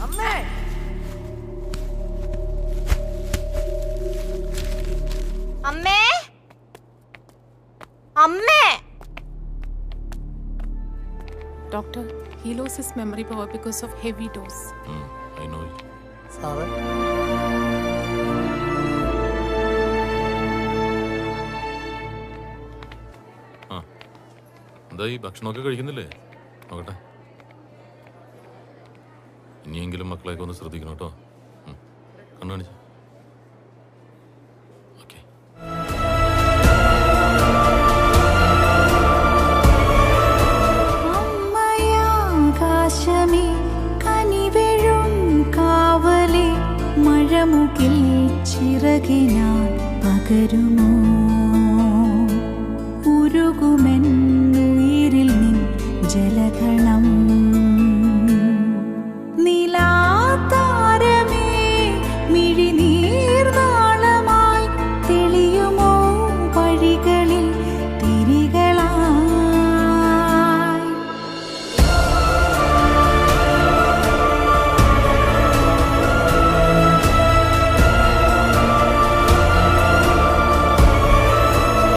അമ്മേ, അമ്മേ. Doctor, he lost his memory power because of heavy dose. I know it. സാറേ, എന്താ ഈ ഭക്ഷണമൊക്കെ കഴിക്കുന്നില്ലേ? നോക്കട്ടെ. ഇനിയെങ്കിലും മക്കളെയൊക്കെ ഒന്ന് ശ്രദ്ധിക്കണം കേട്ടോ. കണ്ണു കാണിച്ചു. ഓക്കെ. ആകാശമേ കനിവെഴും കാവലേ, മഴമുകിൽ ചിറകിനാൽ പകരുമോ, ഉരുകുമെന്നുയിരിൽ നിൻ ജലകണം.